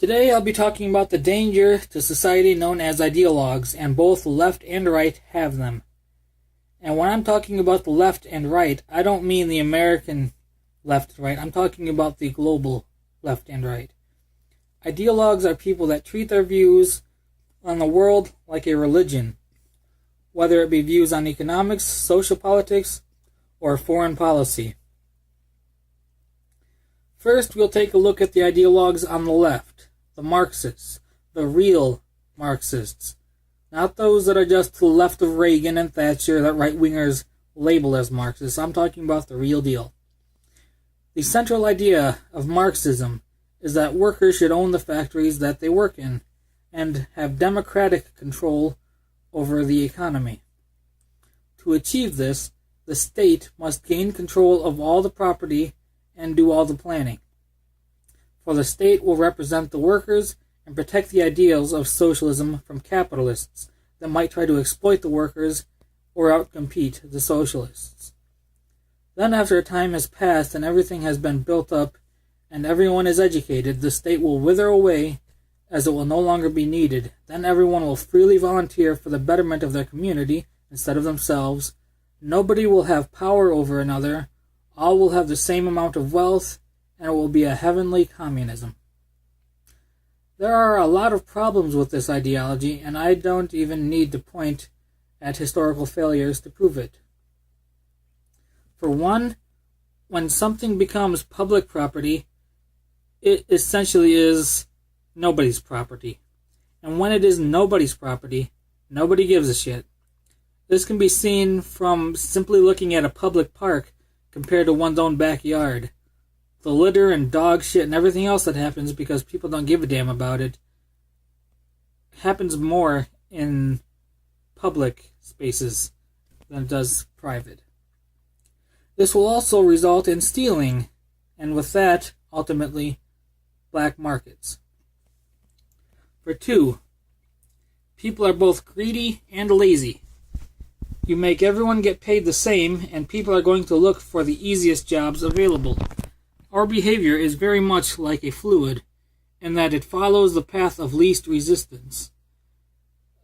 Today I'll be talking about the danger to society known as ideologues, and both left and right have them. And when I'm talking about the left and right, I don't mean the American left and right. I'm talking about the global left and right. Ideologues are people that treat their views on the world like a religion, whether it be views on economics, social politics, or foreign policy. First, we'll take a look at the ideologues on the left, the Marxists, the real Marxists, not those that are just to the left of Reagan and Thatcher that right-wingers label as Marxists. I'm talking about the real deal. The central idea of Marxism is that workers should own the factories that they work in and have democratic control over the economy. To achieve this, the state must gain control of all the property and do all the planning. For the state will represent the workers and protect the ideals of socialism from capitalists that might try to exploit the workers or outcompete the socialists. Then after a time has passed and everything has been built up and everyone is educated, the state will wither away as it will no longer be needed. Then everyone will freely volunteer for the betterment of their community instead of themselves. Nobody will have power over another. All will have the same amount of wealth, and it will be a heavenly communism. There are a lot of problems with this ideology, and I don't even need to point at historical failures to prove it. For one, when something becomes public property, it essentially is nobody's property. And when it is nobody's property, nobody gives a shit. This can be seen from simply looking at a public park compared to one's own backyard. The litter and dog shit and everything else that happens because people don't give a damn about it happens more in public spaces than it does private. This will also result in stealing, and with that, ultimately, black markets. For two, people are both greedy and lazy. You make everyone get paid the same, and people are going to look for the easiest jobs available. Our behavior is very much like a fluid, in that it follows the path of least resistance.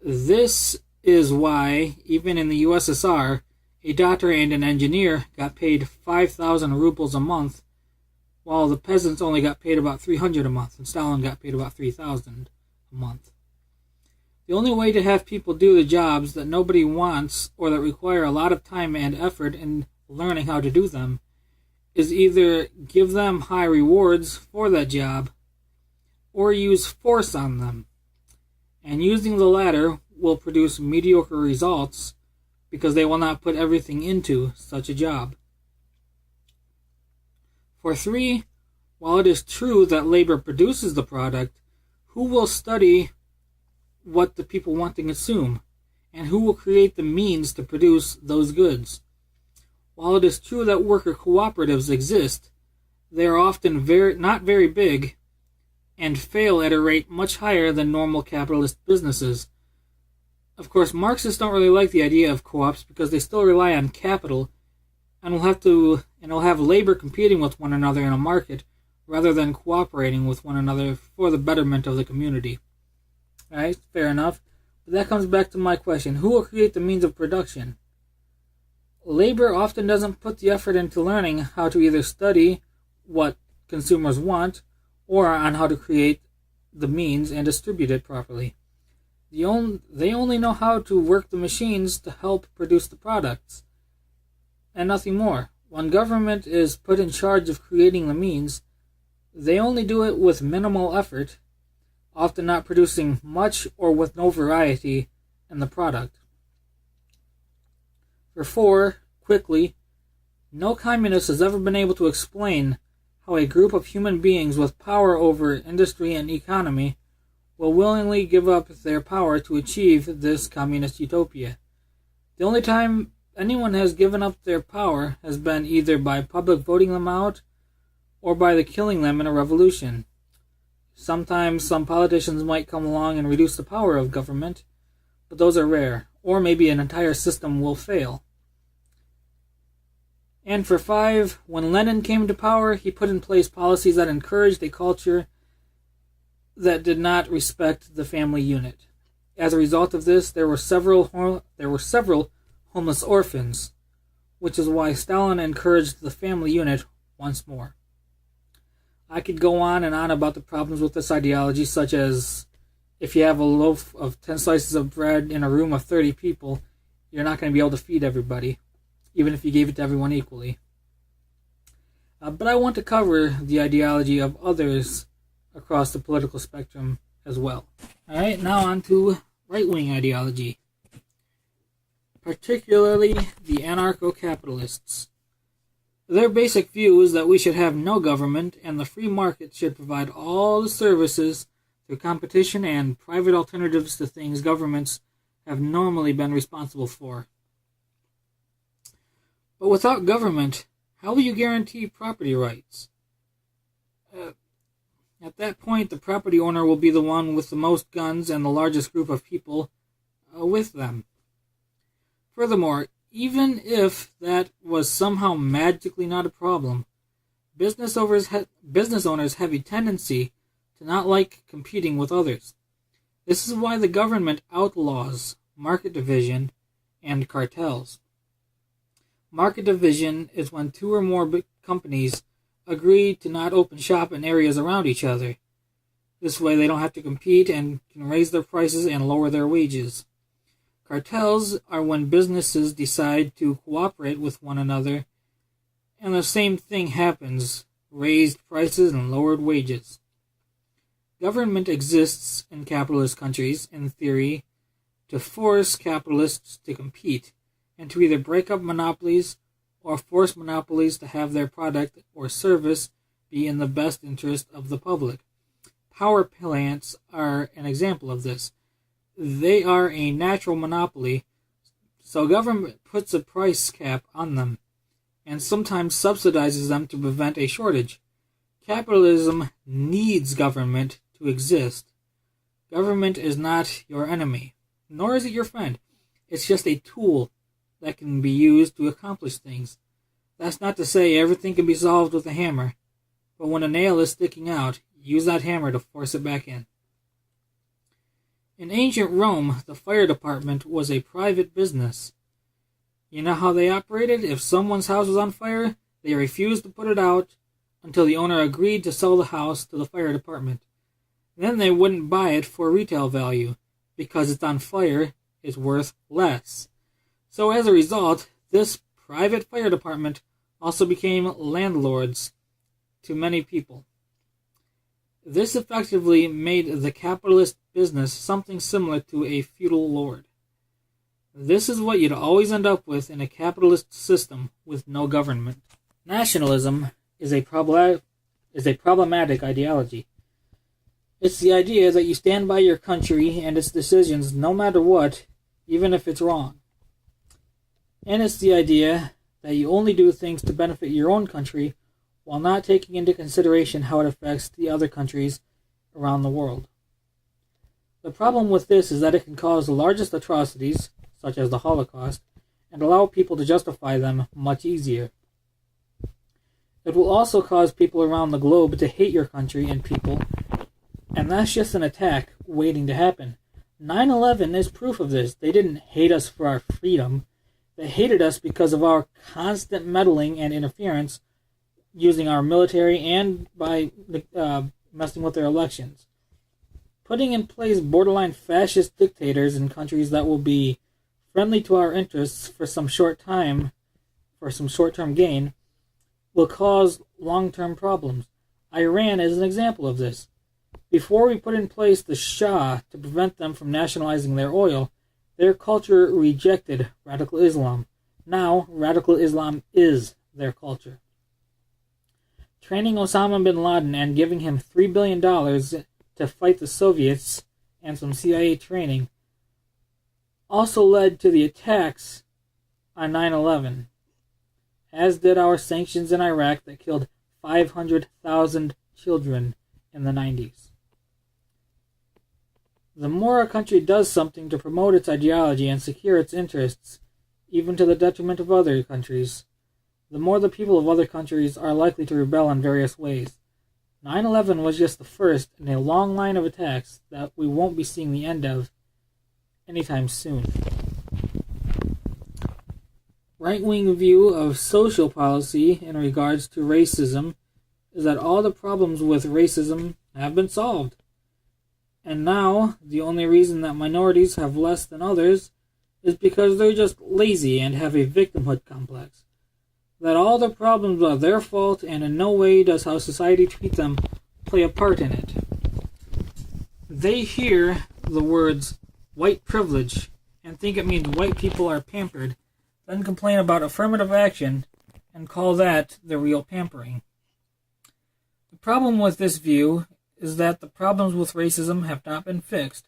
This is why, even in the USSR, a doctor and an engineer got paid 5,000 rubles a month, while the peasants only got paid about 300 a month, and Stalin got paid about 3,000 a month. The only way to have people do the jobs that nobody wants or that require a lot of time and effort in learning how to do them is either give them high rewards for that job or use force on them. And using the latter will produce mediocre results because they will not put everything into such a job. For three, while it is true that labor produces the product, who will study what the people want to consume, and who will create the means to produce those goods? While it is true that worker cooperatives exist, they are often not very big and fail at a rate much higher than normal capitalist businesses. Of course, Marxists don't really like the idea of co-ops because they still rely on capital and will have labor competing with one another in a market rather than cooperating with one another for the betterment of the community. Alright, fair enough. But that comes back to my question. Who will create the means of production? Labor often doesn't put the effort into learning how to either study what consumers want or on how to create the means and distribute it properly. They only know how to work the machines to help produce the products, and nothing more. When government is put in charge of creating the means, they only do it with minimal effort, often not producing much or with no variety in the product. For four, quickly, no communist has ever been able to explain how a group of human beings with power over industry and economy will willingly give up their power to achieve this communist utopia. The only time anyone has given up their power has been either by public voting them out or by the killing them in a revolution. Sometimes some politicians might come along and reduce the power of government, but those are rare, or maybe an entire system will fail. And for five, when Lenin came to power, he put in place policies that encouraged a culture that did not respect the family unit. As a result of this, there were several homeless orphans, which is why Stalin encouraged the family unit once more. I could go on and on about the problems with this ideology, such as if you have a loaf of 10 slices of bread in a room of 30 people, you're not going to be able to feed everybody, even if you gave it to everyone equally. But I want to cover the ideology of others across the political spectrum as well. Alright, now on to right-wing ideology, particularly the Anarcho-Capitalists. Their basic view is that we should have no government and the free market should provide all the services through competition and private alternatives to things governments have normally been responsible for. But without government, how will you guarantee property rights? At that point, the property owner will be the one with the most guns and the largest group of people with them. Furthermore, even if that was somehow magically not a problem, business owners have a tendency to not like competing with others. This is why the government outlaws market division and cartels. Market division is when two or more big companies agree to not open shop in areas around each other. This way they don't have to compete and can raise their prices and lower their wages. Cartels are when businesses decide to cooperate with one another, and the same thing happens, raised prices and lowered wages. Government exists in capitalist countries, in theory, to force capitalists to compete, and to either break up monopolies or force monopolies to have their product or service be in the best interest of the public. Power plants are an example of this. They are a natural monopoly, so government puts a price cap on them, and sometimes subsidizes them to prevent a shortage. Capitalism needs government to exist. Government is not your enemy, nor is it your friend. It's just a tool that can be used to accomplish things. That's not to say everything can be solved with a hammer, but when a nail is sticking out, use that hammer to force it back in. In ancient Rome, the fire department was a private business. You know how they operated? If someone's house was on fire, they refused to put it out until the owner agreed to sell the house to the fire department. Then they wouldn't buy it for retail value, because it's on fire, it's worth less. So as a result, this private fire department also became landlords to many people. This effectively made the capitalist business something similar to a feudal lord. This is what you'd always end up with in a capitalist system with no government. Nationalism is a problematic ideology. It's the idea that you stand by your country and its decisions no matter what, even if it's wrong. And it's the idea that you only do things to benefit your own country while not taking into consideration how it affects the other countries around the world. The problem with this is that it can cause the largest atrocities, such as the Holocaust, and allow people to justify them much easier. It will also cause people around the globe to hate your country and people, and that's just an attack waiting to happen. 9/11 is proof of this. They didn't hate us for our freedom. They hated us because of our constant meddling and interference using our military and by messing with their elections. Putting in place borderline fascist dictators in countries that will be friendly to our interests for some short-term gain, will cause long-term problems. Iran is an example of this. Before we put in place the Shah to prevent them from nationalizing their oil, their culture rejected radical Islam. Now, radical Islam is their culture. Training Osama bin Laden and giving him $3 billion to fight the Soviets and some CIA training also led to the attacks on 9/11, as did our sanctions in Iraq that killed 500,000 children in the 90s. The more a country does something to promote its ideology and secure its interests, even to the detriment of other countries, the more the people of other countries are likely to rebel in various ways. 9/11 was just the first in a long line of attacks that we won't be seeing the end of anytime soon. Right-wing view of social policy in regards to racism is that all the problems with racism have been solved. And now, the only reason that minorities have less than others is because they're just lazy and have a victimhood complex. That all the problems are their fault and in no way does how society treats them play a part in it. They hear the words white privilege and think it means white people are pampered, then complain about affirmative action and call that the real pampering. The problem with this view is that the problems with racism have not been fixed.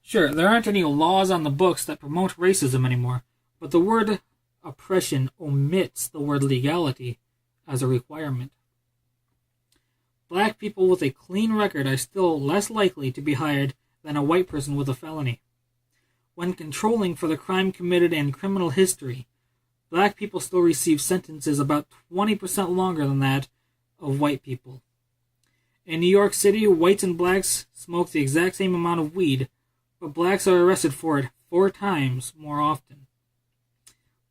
Sure, there aren't any laws on the books that promote racism anymore, but the word oppression omits the word legality as a requirement. Black people with a clean record are still less likely to be hired than a white person with a felony. When controlling for the crime committed and criminal history, black people still receive sentences about 20% longer than that of white people. In New York City, whites and blacks smoke the exact same amount of weed, but blacks are arrested for it 4 times more often.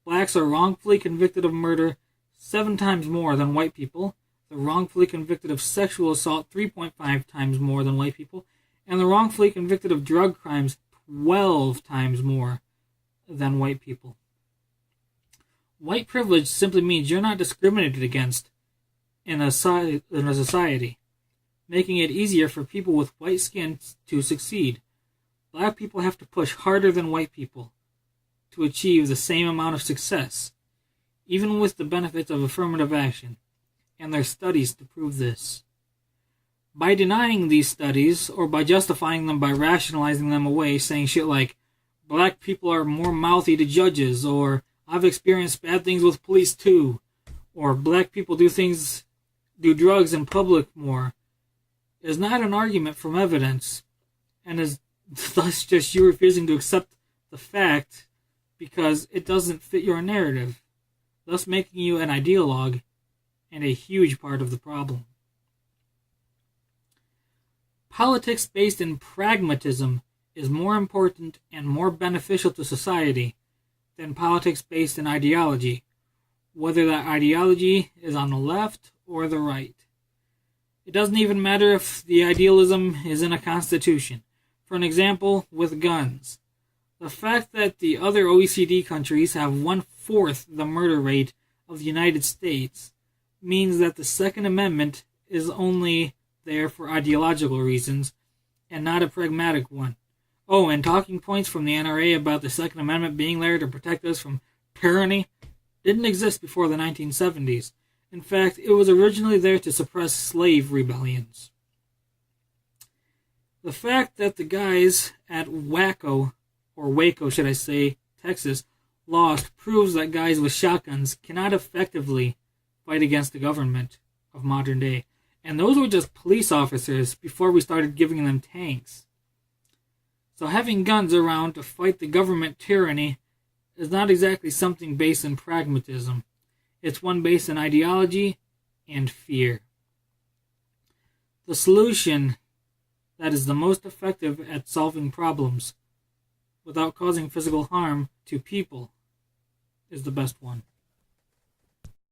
Blacks are wrongfully convicted of murder 7 times more than white people. They're wrongfully convicted of sexual assault 3.5 times more than white people. And they're wrongfully convicted of drug crimes 12 times more than white people. White privilege simply means you're not discriminated against in a society, making it easier for people with white skin to succeed. Black people have to push harder than white people to achieve the same amount of success, even with the benefits of affirmative action, and there are studies to prove this. By denying these studies, or by justifying them by rationalizing them away, saying shit like, black people are more mouthy to judges, or I've experienced bad things with police too, or black people do drugs in public more, is not an argument from evidence, and is thus just you refusing to accept the fact because it doesn't fit your narrative, thus making you an ideologue and a huge part of the problem. Politics based in pragmatism is more important and more beneficial to society than politics based in ideology, whether that ideology is on the left or the right. It doesn't even matter if the idealism is in a constitution. For an example, with guns. The fact that the other OECD countries have 1/4 the murder rate of the United States means that the Second Amendment is only there for ideological reasons and not a pragmatic one. Oh, and talking points from the NRA about the Second Amendment being there to protect us from tyranny didn't exist before the 1970s. In fact, it was originally there to suppress slave rebellions. The fact that the guys at Waco, Texas, lost proves that guys with shotguns cannot effectively fight against the government of modern day. And those were just police officers before we started giving them tanks. So having guns around to fight the government tyranny is not exactly something based in pragmatism. It's one based in ideology and fear. The solution that is the most effective at solving problems without causing physical harm to people is the best one.